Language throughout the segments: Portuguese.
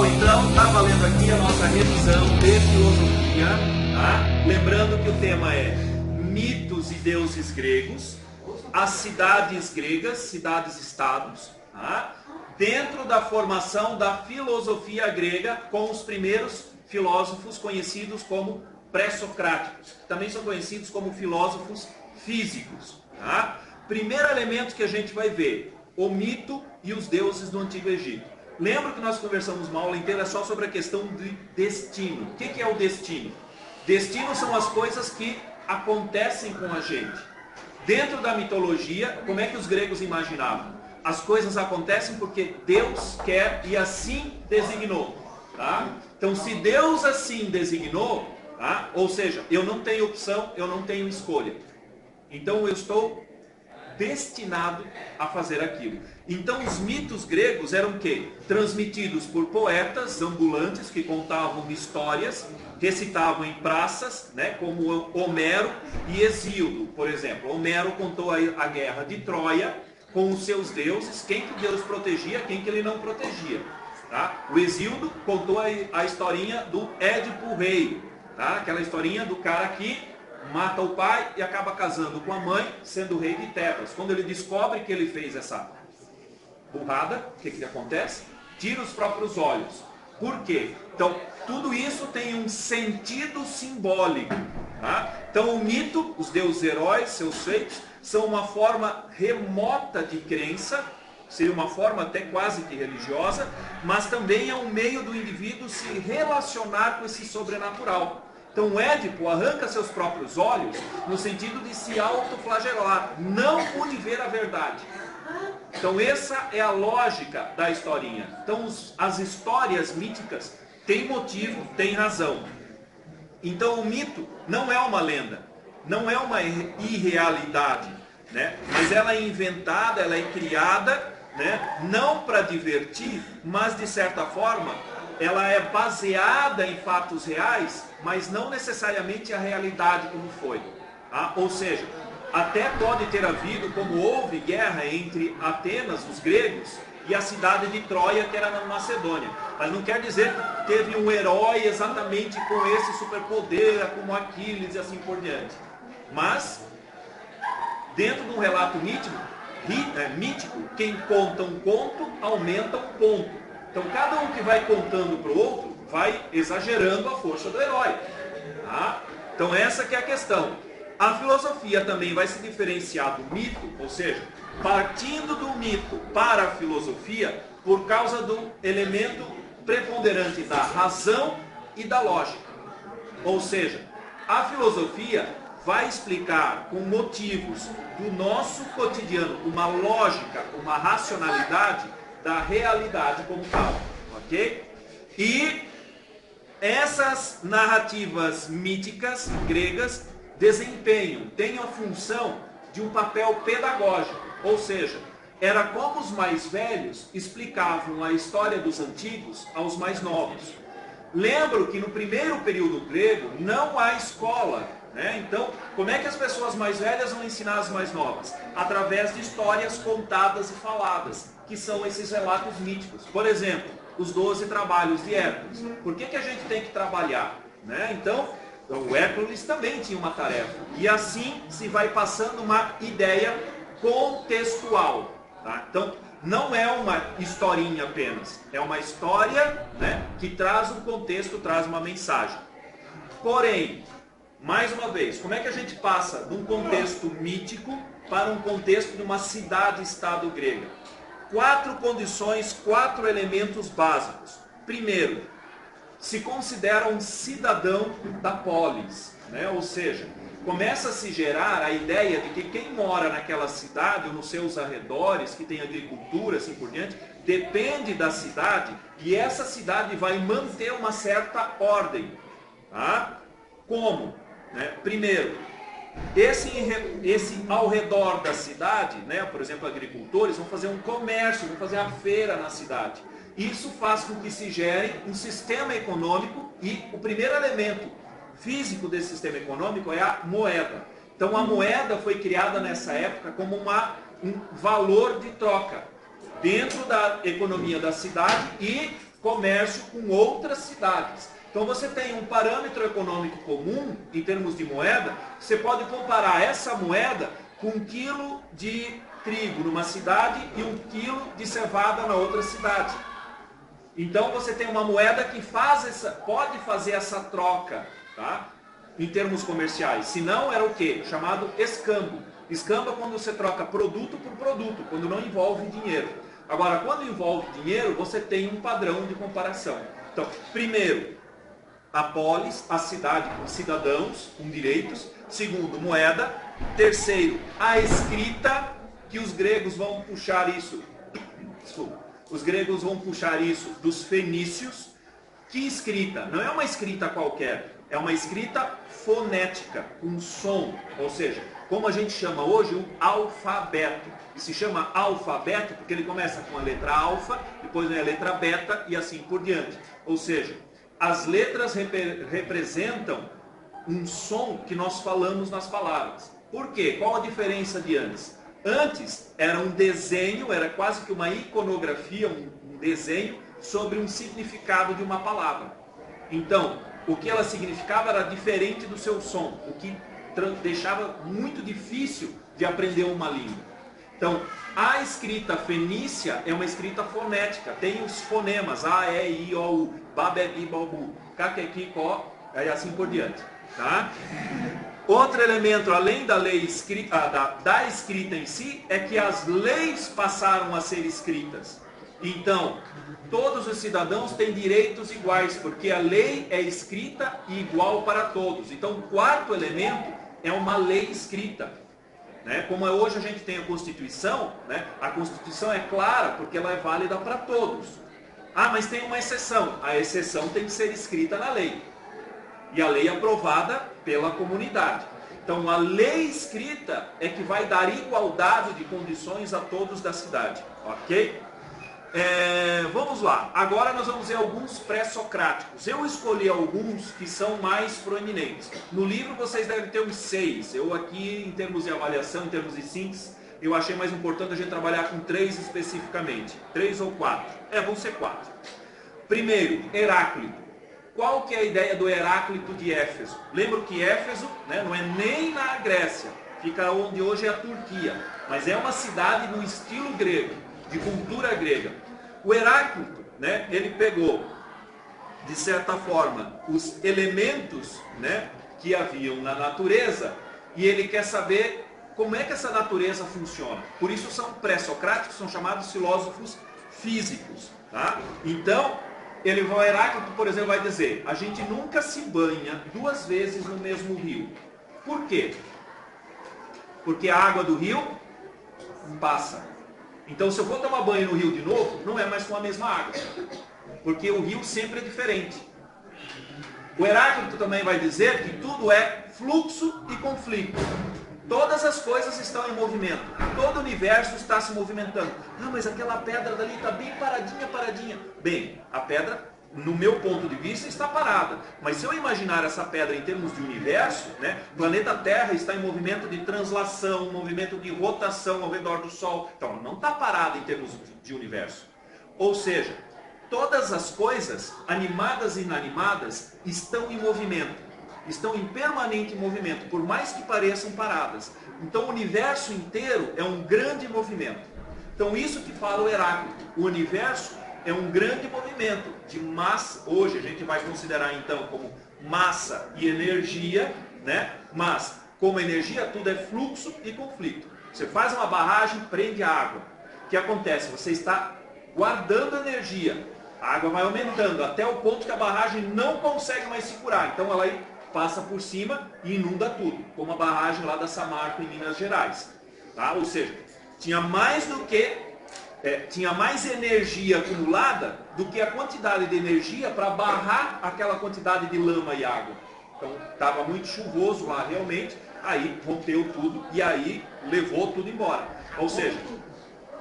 pessoal, então está valendo aqui a nossa revisão de filosofia, tá? Lembrando que o tema é mitos e deuses gregos, as cidades gregas, cidades-estados, tá? Dentro da formação da filosofia grega com os primeiros filósofos conhecidos como pré-socráticos, que também são conhecidos como filósofos físicos, tá? Primeiro elemento que a gente vai ver, o mito e os deuses do Antigo Egito. Lembra que nós conversamos uma aula inteira só sobre a questão de destino. O que é o destino? Destino são as coisas que acontecem com a gente. Dentro da mitologia, como é que os gregos imaginavam? As coisas acontecem porque Deus quer e assim designou. Tá? Então, se Deus assim designou, tá? Ou seja, eu não tenho opção, eu não tenho escolha. Então, eu estou destinado a fazer aquilo. Então os mitos gregos eram o quê? Transmitidos por poetas ambulantes que contavam histórias, recitavam em praças, né, como Homero e Hesíodo, por exemplo. Homero contou a guerra de Troia com os seus deuses, quem que Deus protegia, quem que ele não protegia. Tá? O Hesíodo contou a historinha do Édipo Rei, tá? Aquela historinha do cara que mata o pai e acaba casando com a mãe, sendo o rei de Tebas. Quando ele descobre que ele fez essa burrada, o que acontece? Tira os próprios olhos. Por quê? Então, tudo isso tem um sentido simbólico. Tá? Então, o mito, os deuses heróis, seus feitos, são uma forma remota de crença, seria uma forma até quase que religiosa, mas também é um meio do indivíduo se relacionar com esse sobrenatural. Então o Édipo arranca seus próprios olhos no sentido de se autoflagelar, não pude ver a verdade. Então essa é a lógica da historinha. Então as histórias míticas têm motivo, têm razão. Então o mito não é uma lenda, não é uma irrealidade, né? Mas ela é inventada, ela é criada, né? Não para divertir, mas de certa forma ela é baseada em fatos reais, mas não necessariamente a realidade como foi. Tá? Ou seja, até pode ter havido, como houve guerra entre Atenas, os gregos, e a cidade de Troia, que era na Macedônia. Mas não quer dizer que teve um herói exatamente com esse superpoder, como Aquiles e assim por diante. Mas, dentro de um relato mítico, quem conta um conto, aumenta um ponto. Então, cada um que vai contando para o outro, vai exagerando a força do herói. Tá? Então, essa que é a questão. A filosofia também vai se diferenciar do mito, ou seja, partindo do mito para a filosofia, por causa do elemento preponderante da razão e da lógica. Ou seja, a filosofia vai explicar com motivos do nosso cotidiano, uma lógica, uma racionalidade da realidade como tal, ok? E essas narrativas míticas gregas têm a função de um papel pedagógico, ou seja, era como os mais velhos explicavam a história dos antigos aos mais novos. Lembro que no primeiro período grego não há escola, né? Então, como é que as pessoas mais velhas vão ensinar as mais novas? Através de histórias contadas e faladas, que são esses relatos míticos. Por exemplo, os 12 trabalhos de Hércules. Por que a gente tem que trabalhar? Né? Então, o Hércules também tinha uma tarefa. E assim se vai passando uma ideia contextual. Tá? Então, não é uma historinha apenas. É uma história, né, que traz um contexto, traz uma mensagem. Porém, mais uma vez, como é que a gente passa de um contexto mítico para um contexto de uma cidade-estado grega? 4 condições, 4 elementos básicos. Primeiro, se considera um cidadão da polis, né? Ou seja, começa a se gerar a ideia de que quem mora naquela cidade ou nos seus arredores, que tem agricultura, assim por diante, depende da cidade e essa cidade vai manter uma certa ordem. Tá? Como? Né? Primeiro, esse ao redor da cidade, né, por exemplo, agricultores vão fazer um comércio, vão fazer a feira na cidade. Isso faz com que se gere um sistema econômico e o primeiro elemento físico desse sistema econômico é a moeda. Então a moeda foi criada nessa época como um valor de troca dentro da economia da cidade e comércio com outras cidades. Então você tem um parâmetro econômico comum em termos de moeda, você pode comparar essa moeda com 1 quilo de trigo numa cidade e 1 quilo de cevada na outra cidade. Então você tem uma moeda que pode fazer essa troca, tá? Em termos comerciais. Se não, era o quê? Chamado escambo. Escambo é quando você troca produto por produto, quando não envolve dinheiro. Agora, quando envolve dinheiro, você tem um padrão de comparação. Então, primeiro, a polis, a cidade com cidadãos, com direitos. Segundo, moeda. Terceiro, a escrita, que os gregos vão puxar isso. Desculpa. Os gregos vão puxar isso dos fenícios. Que escrita? Não é uma escrita qualquer. É uma escrita fonética, com som. Ou seja, como a gente chama hoje o alfabeto. E se chama alfabeto porque ele começa com a letra alfa, depois vem a letra beta e assim por diante. Ou seja, as letras representam um som que nós falamos nas palavras. Por quê? Qual a diferença de antes? Antes era um desenho, era quase que uma iconografia, um desenho sobre um significado de uma palavra. Então, o que ela significava era diferente do seu som, o que deixava muito difícil de aprender uma língua. Então, a escrita fenícia é uma escrita fonética, tem os fonemas A, E, I, O, U, Ba, Be, Bi, Bo, Bu, Ka, Que, Ki, Ko, e assim por diante. Tá? Outro elemento, além da lei da escrita em si, é que as leis passaram a ser escritas. Então, todos os cidadãos têm direitos iguais, porque a lei é escrita e igual para todos. Então, o quarto elemento é uma lei escrita. Né? Como hoje a gente tem a Constituição, né? A Constituição é clara porque ela é válida para todos. Ah, mas tem uma exceção. A exceção tem que ser escrita na lei. E a lei é aprovada pela comunidade. Então, a lei escrita é que vai dar igualdade de condições a todos da cidade. Ok? Vamos lá. Agora nós vamos ver alguns pré-socráticos. Eu escolhi alguns que são mais proeminentes. No livro vocês devem ter uns 6. Eu aqui, em termos de avaliação, em termos de síntese, eu achei mais importante a gente trabalhar com 3 especificamente. 3 ou 4. Vão ser 4. Primeiro, Heráclito. Qual que é a ideia do Heráclito de Éfeso? Lembro que Éfeso, né, não é nem na Grécia, fica onde hoje é a Turquia, mas é uma cidade no estilo grego, de cultura grega. O Heráclito, né, ele pegou, de certa forma, os elementos, né, que haviam na natureza e ele quer saber como é que essa natureza funciona. Por isso são pré-socráticos, são chamados filósofos físicos. Tá? Então, o Heráclito, por exemplo, vai dizer: a gente nunca se banha 2 vezes no mesmo rio. Por quê? Porque a água do rio passa. Então, se eu for tomar banho no rio de novo, não é mais com a mesma água. Porque o rio sempre é diferente. O Heráclito também vai dizer que tudo é fluxo e conflito. Todas as coisas estão em movimento. Todo o universo está se movimentando. Ah, mas aquela pedra dali está bem paradinha, paradinha. Bem, a pedra, no meu ponto de vista, está parada. Mas se eu imaginar essa pedra em termos de universo, né, o planeta Terra está em movimento de translação, movimento de rotação ao redor do Sol. Então, não está parada em termos de universo. Ou seja, todas as coisas, animadas e inanimadas, estão em movimento. Estão em permanente movimento, por mais que pareçam paradas. Então o universo inteiro é um grande movimento. Então isso que fala o Heráclito. O universo é um grande movimento de massa. Hoje a gente vai considerar então como massa e energia, né? Mas como energia tudo é fluxo e conflito. Você faz uma barragem, prende a água. O que acontece? Você está guardando energia. A água vai aumentando até o ponto que a barragem não consegue mais segurar. Então ela passa por cima e inunda tudo, como a barragem lá da Samarco em Minas Gerais. Tá? Ou seja, tinha mais energia acumulada do que a quantidade de energia para barrar aquela quantidade de lama e água. Então estava muito chuvoso lá realmente, aí rompeu tudo e aí levou tudo embora. Ou seja,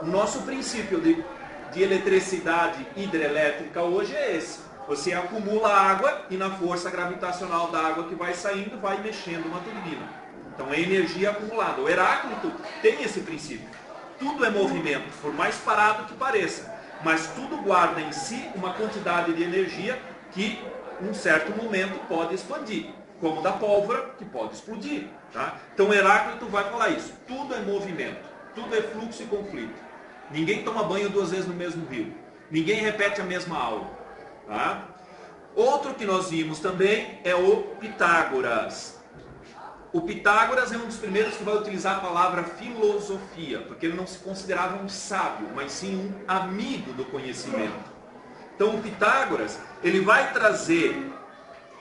o nosso princípio de eletricidade hidrelétrica hoje é esse. Você acumula água e na força gravitacional da água que vai saindo, vai mexendo uma turbina. Então é energia acumulada. O Heráclito tem esse princípio. Tudo é movimento, por mais parado que pareça. mas tudo guarda em si uma quantidade de energia que, em um certo momento, pode expandir, como da pólvora, que pode explodir. Tá? Então Heráclito vai falar isso. Tudo é movimento, tudo é fluxo e conflito. Ninguém toma banho 2 vezes no mesmo rio. Ninguém repete a mesma aula. Tá? Outro que nós vimos também é o Pitágoras. O Pitágoras é um dos primeiros que vai utilizar a palavra filosofia, porque ele não se considerava um sábio, mas sim um amigo do conhecimento. Então o Pitágoras, ele vai trazer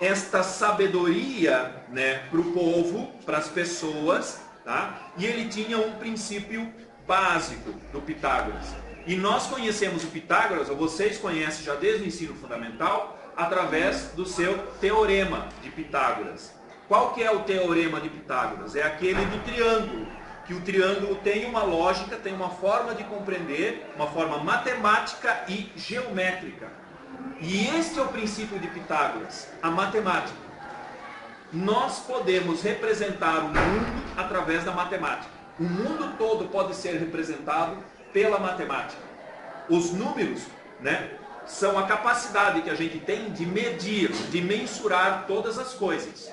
esta sabedoria, né, para o povo, para as pessoas, tá? E ele tinha um princípio básico do Pitágoras. E nós conhecemos o Pitágoras, ou vocês conhecem já desde o ensino fundamental, através do seu teorema de Pitágoras. Qual que é o teorema de Pitágoras? É aquele do triângulo, que o triângulo tem uma lógica, tem uma forma de compreender, uma forma matemática e geométrica. E este é o princípio de Pitágoras, a matemática. Nós podemos representar o mundo através da matemática. O mundo todo pode ser representado pela matemática. Os números, né, são a capacidade que a gente tem de medir, de mensurar todas as coisas.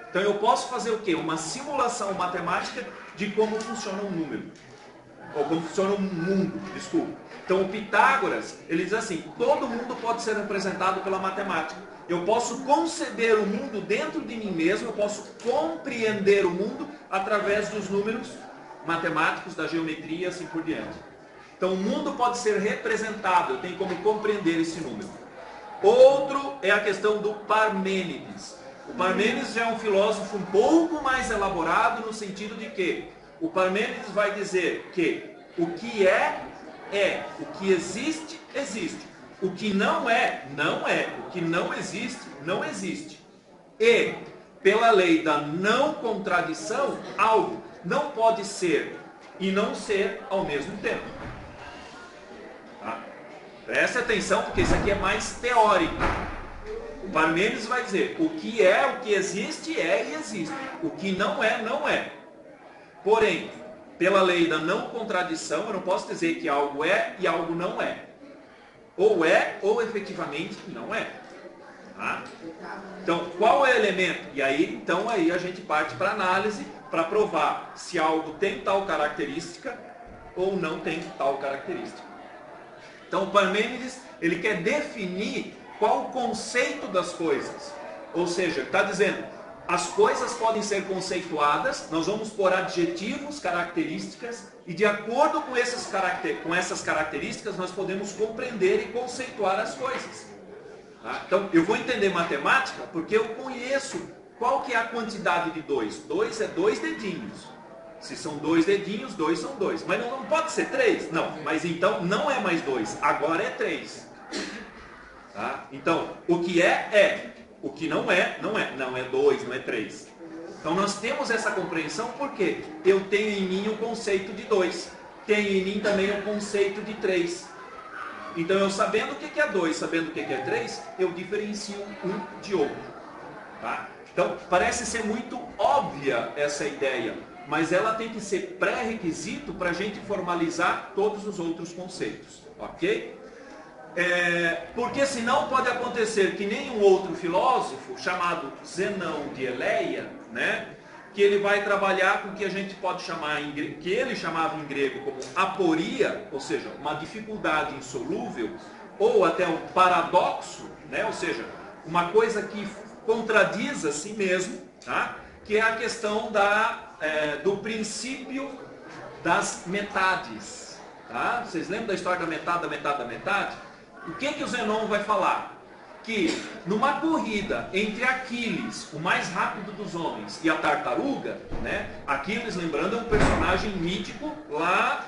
Então eu posso fazer o quê? Uma simulação matemática de como funciona um número. Ou como funciona um mundo, desculpa. Então o Pitágoras, ele diz assim, todo mundo pode ser representado pela matemática. Eu posso conceber o mundo dentro de mim mesmo, eu posso compreender o mundo através dos números matemáticos, da geometria e assim por diante. Então o mundo pode ser representado, eu tenho como compreender esse número. Outro é a questão do Parmênides. O Parmênides já é um filósofo um pouco mais elaborado no sentido de que o Parmênides vai dizer que o que é, é. O que existe, existe. O que não é, não é. O que não existe, não existe. E, pela lei da não contradição, algo não pode ser e não ser ao mesmo tempo. Tá? Preste atenção, porque isso aqui é mais teórico. O Parmênides vai dizer, o que é, o que existe, é e existe. O que não é, não é. Porém, pela lei da não contradição, eu não posso dizer que algo é e algo não é. Ou é, ou efetivamente não é. Tá? Então, qual é o elemento? E aí, então, aí a gente parte para análise para provar se algo tem tal característica ou não tem tal característica. Então, o Parmênides, ele quer definir qual o conceito das coisas. Ou seja, está dizendo, as coisas podem ser conceituadas, nós vamos pôr adjetivos, características, e de acordo com essas características, nós podemos compreender e conceituar as coisas. Tá? Então, eu vou entender matemática porque eu conheço qual que é a quantidade de 2. 2 é 2 dedinhos. Se são 2 dedinhos, 2 são 2. Mas não pode ser 3? Não. Mas então não é mais 2, agora é 3. Tá? Então, o que é, é. O que não é, não é. Não é 2, não é 3. Então nós temos essa compreensão porque eu tenho em mim o conceito de 2. Tenho em mim também o conceito de 3. Então eu sabendo o que é 2, sabendo o que é 3, eu diferencio um de outro. Tá? Então parece ser muito óbvia essa ideia, mas ela tem que ser pré-requisito para a gente formalizar todos os outros conceitos. Ok? Porque senão pode acontecer que nem um outro filósofo chamado Zenão de Eleia, né, que ele vai trabalhar com o que a gente pode chamar que ele chamava em grego como aporia, ou seja, uma dificuldade insolúvel, ou até um paradoxo, né, ou seja, uma coisa que contradiz a si mesmo, tá, que é a questão do princípio das metades. Tá? Vocês lembram da história da metade, da metade, da metade? O que o Zenon vai falar? Que numa corrida entre Aquiles, o mais rápido dos homens, e a tartaruga, né? Aquiles, lembrando, é um personagem mítico lá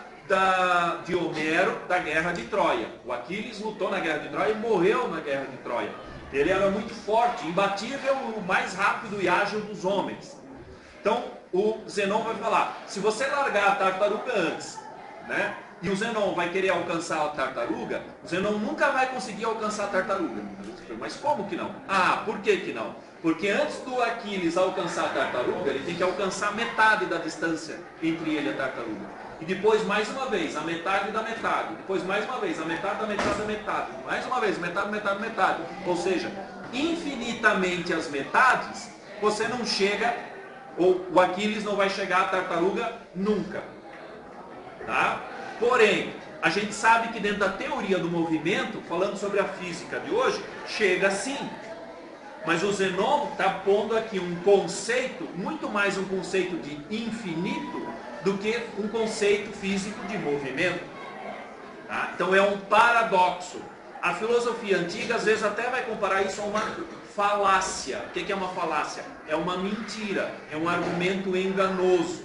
de Homero, da Guerra de Troia. O Aquiles lutou na Guerra de Troia e morreu na Guerra de Troia. Ele era muito forte, imbatível, o mais rápido e ágil dos homens. Então, o Zenon vai falar, se você largar a tartaruga antes, né? E o Zenon vai querer alcançar a tartaruga, o Zenon nunca vai conseguir alcançar a tartaruga. Mas como que não? Ah, por que que não? Porque antes do Aquiles alcançar a tartaruga, ele tem que alcançar metade da distância entre ele e a tartaruga. E depois, mais uma vez, a metade da metade. Depois, mais uma vez, a metade da metade da metade. Mais uma vez, metade, metade, metade. Ou seja, infinitamente as metades, você não chega, ou o Aquiles não vai chegar à tartaruga nunca. Tá? Porém, a gente sabe que dentro da teoria do movimento, falando sobre a física de hoje, chega sim. Mas o Zenão está pondo aqui um conceito, muito mais um conceito de infinito, do que um conceito físico de movimento. Tá? Então é um paradoxo. A filosofia antiga às vezes até vai comparar isso a uma falácia. O que é uma falácia? É uma mentira, é um argumento enganoso.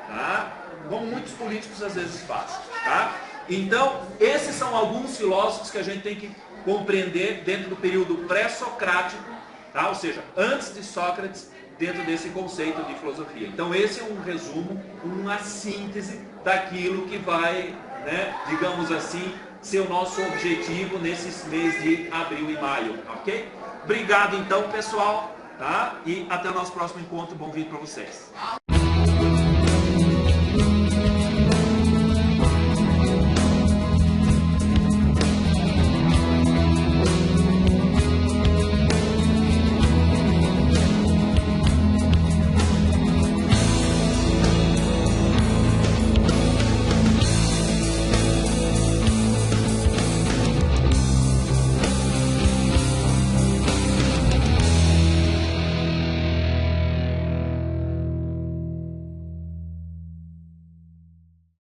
Tá? Como muitos políticos às vezes fazem. Tá? Então, esses são alguns filósofos que a gente tem que compreender dentro do período pré-socrático, tá? Ou seja, antes de Sócrates, dentro desse conceito de filosofia. Então esse é um resumo, uma síntese daquilo que vai, né, digamos assim, ser o nosso objetivo nesses meses de abril e maio, ok? Obrigado então, pessoal, tá? E até o nosso próximo encontro, bom vídeo para vocês.